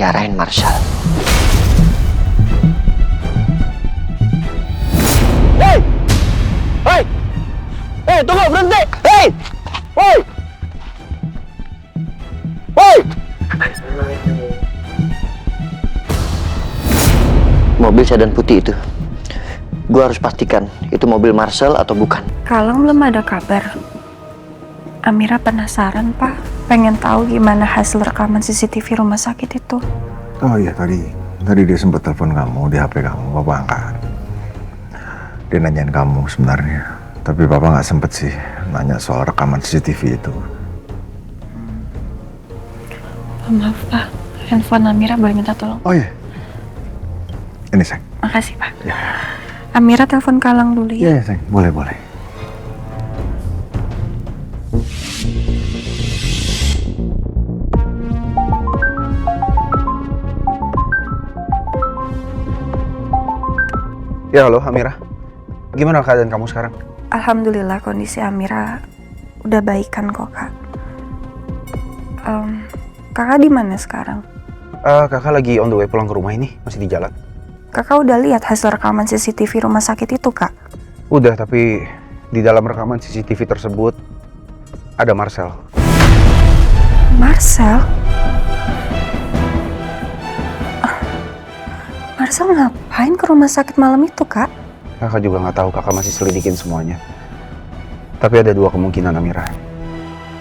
penjarain Marshall. Hei! Hei! Hei, tunggu, berhenti! Hei! Hei! Hei! Mobil sedan putih itu, gue harus pastikan itu mobil Marshall atau bukan. Kalang belum ada kabar. Amira penasaran, Pak. Pengen tahu gimana hasil rekaman CCTV rumah sakit itu. Oh iya, tadi dia sempat telepon kamu di HP kamu, Papa angkat. Dia nanyain kamu sebenarnya, tapi Papa nggak sempet sih nanya soal rekaman CCTV itu. Maaf, Pak. Handphone Amira boleh minta tolong? Oh iya, ini sayang. Makasih, Pak. Ya. Amira telepon Kalang dulu ya. Iya sayang, boleh. Ya halo Amira, gimana keadaan kamu sekarang? Alhamdulillah kondisi Amira udah baikan kok, Kak. Kakak di mana sekarang? Kakak lagi on the way pulang ke rumah ini, masih di jalan. Kakak udah lihat hasil rekaman CCTV rumah sakit itu, Kak? Udah, tapi di dalam rekaman CCTV tersebut ada Marshall. Marshall? Marshall ngapain ke rumah sakit malam itu, Kak? Kakak juga nggak tahu, kakak masih selidikin semuanya. Tapi ada dua kemungkinan, Amira.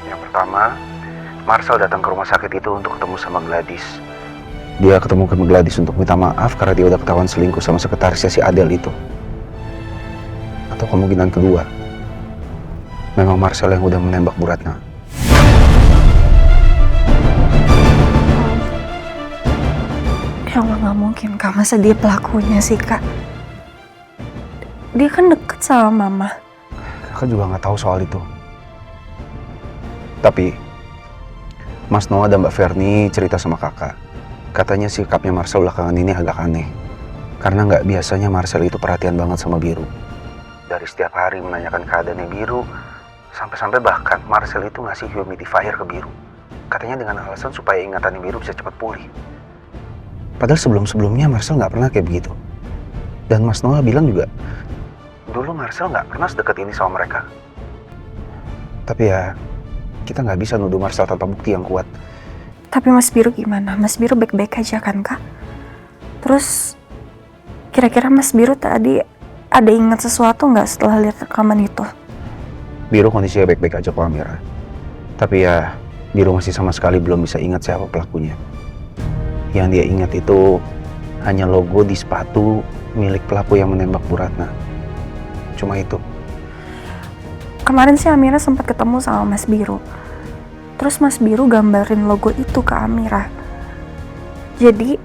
Yang pertama, Marshall datang ke rumah sakit itu untuk ketemu sama Gladys. Dia ketemu sama Gladys untuk minta maaf karena dia udah ketahuan selingkuh sama sekretarisnya si Adele itu. Atau kemungkinan kedua, memang Marshall yang udah menembak Bu Ratna. Ya Allah, nggak mungkin, Kak. Masa dia pelakunya sih, Kak? Dia kan deket sama Mama. Kakak juga nggak tahu soal itu. Tapi Mas Noah dan Mbak Verni cerita sama kakak. Katanya sikapnya Marshall belakangan ini agak aneh. Karena nggak biasanya Marshall itu perhatian banget sama Biru. Dari setiap hari menanyakan keadaannya Biru, sampai-sampai bahkan Marshall itu ngasih humidifier ke Biru. Katanya dengan alasan supaya ingatannya Biru bisa cepat pulih. Padahal sebelum-sebelumnya Marshall nggak pernah kayak begitu. Dan Mas Noah bilang juga, dulu Marshall nggak pernah sedekat ini sama mereka. Tapi ya, kita nggak bisa nuduh Marshall tanpa bukti yang kuat. Tapi Mas Biru gimana? Mas Biru baik-baik aja kan, Kak? Terus, kira-kira Mas Biru tadi ada ingat sesuatu nggak setelah lihat rekaman itu? Biru kondisinya baik-baik aja kok, Amira. Tapi ya, Biru masih sama sekali belum bisa ingat siapa pelakunya. Yang dia ingat itu hanya logo di sepatu milik pelaku yang menembak Bu Ratna. Cuma itu. Kemarin sih Amira sempat ketemu sama Mas Biru. Terus Mas Biru gambarin logo itu ke Amira. Jadi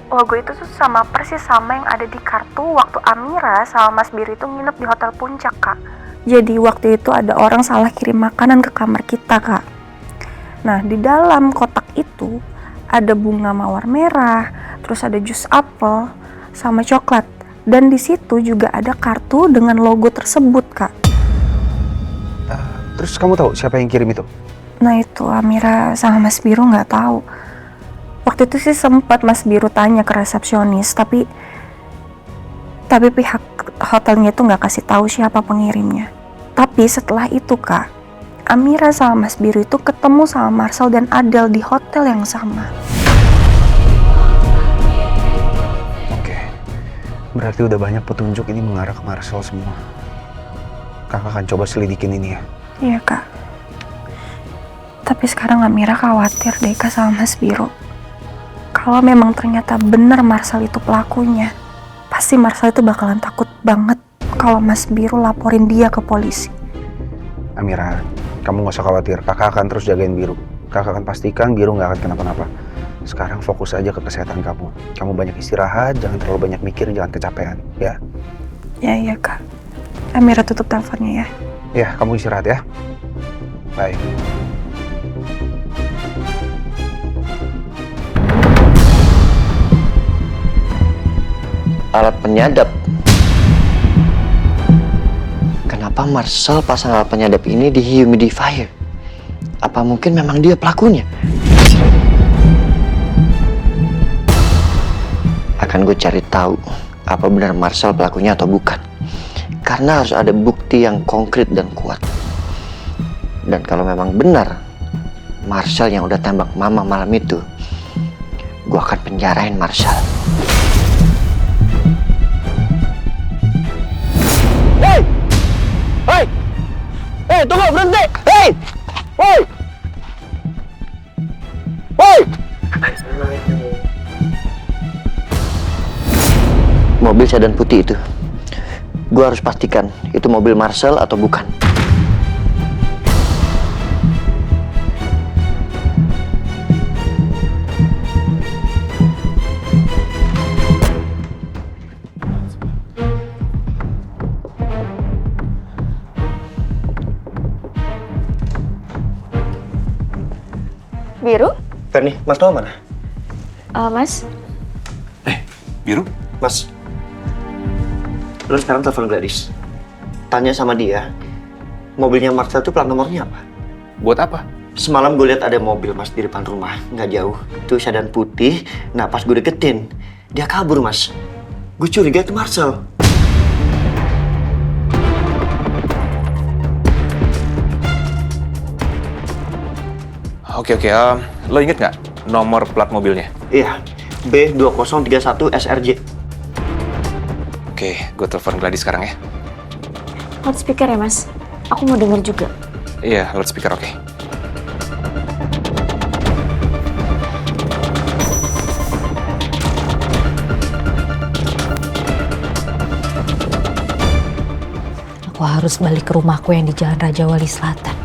logo itu tuh sama persis sama yang ada di kartu waktu Amira sama Mas Biru itu nginep di Hotel Puncak, Kak. Jadi waktu itu ada orang salah kirim makanan ke kamar kita, Kak. Nah, di dalam kotak itu ada bunga mawar merah, terus ada jus apel, sama coklat. Dan di situ juga ada kartu dengan logo tersebut, Kak. Terus kamu tahu siapa yang kirim itu? Nah itu Amira sama Mas Biru nggak tahu. Waktu itu sih sempat Mas Biru tanya ke resepsionis, tapi pihak hotelnya itu nggak kasih tahu siapa pengirimnya. Tapi setelah itu, Kak, Amira sama Mas Biru itu ketemu sama Marshall dan Adele di hotel yang sama. Oke, berarti udah banyak petunjuk ini mengarah ke Marshall semua. Kakak akan coba selidikin ini ya. Iya, Kak. Tapi sekarang Amira khawatir deh, Kak, sama Mas Biru. Kalau memang ternyata benar Marshall itu pelakunya, pasti Marshall itu bakalan takut banget kalau Mas Biru laporin dia ke polisi. Amira, kamu gak usah khawatir. Kakak akan terus jagain Biru. Kakak akan pastikan Biru gak akan kenapa-napa. Sekarang fokus aja ke kesehatan kamu. Kamu banyak istirahat, jangan terlalu banyak mikir, jangan kecapean, ya? Ya, iya, Kak. Amira tutup teleponnya ya. Ya, kamu istirahat ya. Bye. Alat penyadap. Kenapa Marshall pasang alat penyadap ini di humidifier? Apa mungkin memang dia pelakunya? akan gue cari tahu apa benar Marcel pelakunya atau bukan. Karena harus ada bukti yang konkret dan kuat. Dan kalau memang benar Marcel yang udah tembak mama malam itu, gue akan penjarain Marcel. Hei! Hei! Hei, tunggu, berhenti! Hei! Hei! Hei! Mobil sedan putih itu, gue harus pastikan itu mobil Marcel atau bukan. Biru? Ferni, Mas Noah mana? Mas? Biru? Mas, lu sekarang telepon Gladys. Tanya sama dia, mobilnya Marcel itu plat nomornya apa? Buat apa? Semalam gue lihat ada mobil Mas di depan rumah, nggak jauh. Itu sedan putih. Nah pas gue deketin, dia kabur Mas. Gue curiga itu Marcel. Oke, lo inget nggak nomor plat mobilnya? Iya, B2031 SRJ. Oke, gue telepon Gladys sekarang ya. Loudspeaker ya, Mas? Aku mau denger juga. Iya, loudspeaker oke. Aku harus balik ke rumahku yang di Jalan Raja Wali Selatan.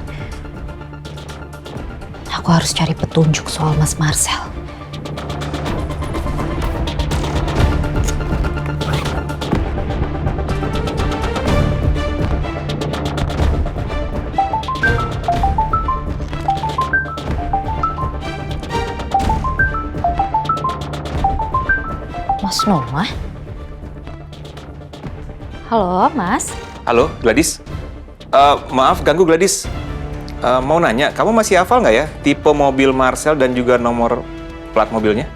Aku harus cari petunjuk soal Mas Marcel. Mas Noah? Halo, Mas? Halo, Gladys. Maaf ganggu Gladys. Mau nanya, kamu masih hafal nggak ya tipe mobil Marcel dan juga nomor plat mobilnya?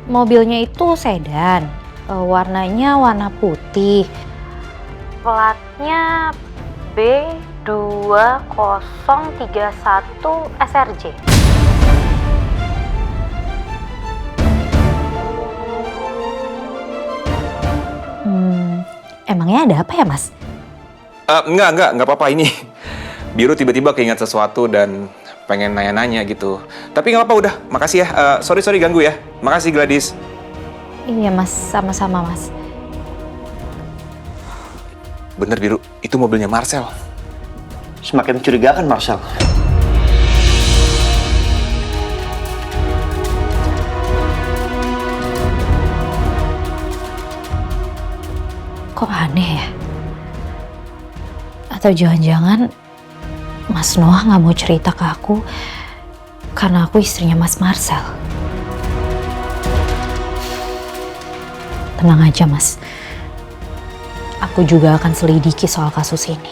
Mobilnya itu sedan. Warnanya warna putih. Platnya B2031 SRJ. Emangnya ada apa ya, Mas? Enggak apa-apa ini. Biru tiba-tiba keingat sesuatu dan pengen nanya-nanya gitu. Tapi nggak apa-apa udah, makasih ya. Sorry ganggu ya. Makasih Gladys. Iya, Mas. Sama-sama, Mas. Bener Biru, itu mobilnya Marcel. Semakin mencurigakan Marcel. Kok aneh ya? Atau jangan-jangan Mas Noah nggak mau cerita ke aku karena aku istrinya Mas Marcel. Tenang aja, Mas. Aku juga akan selidiki soal kasus ini.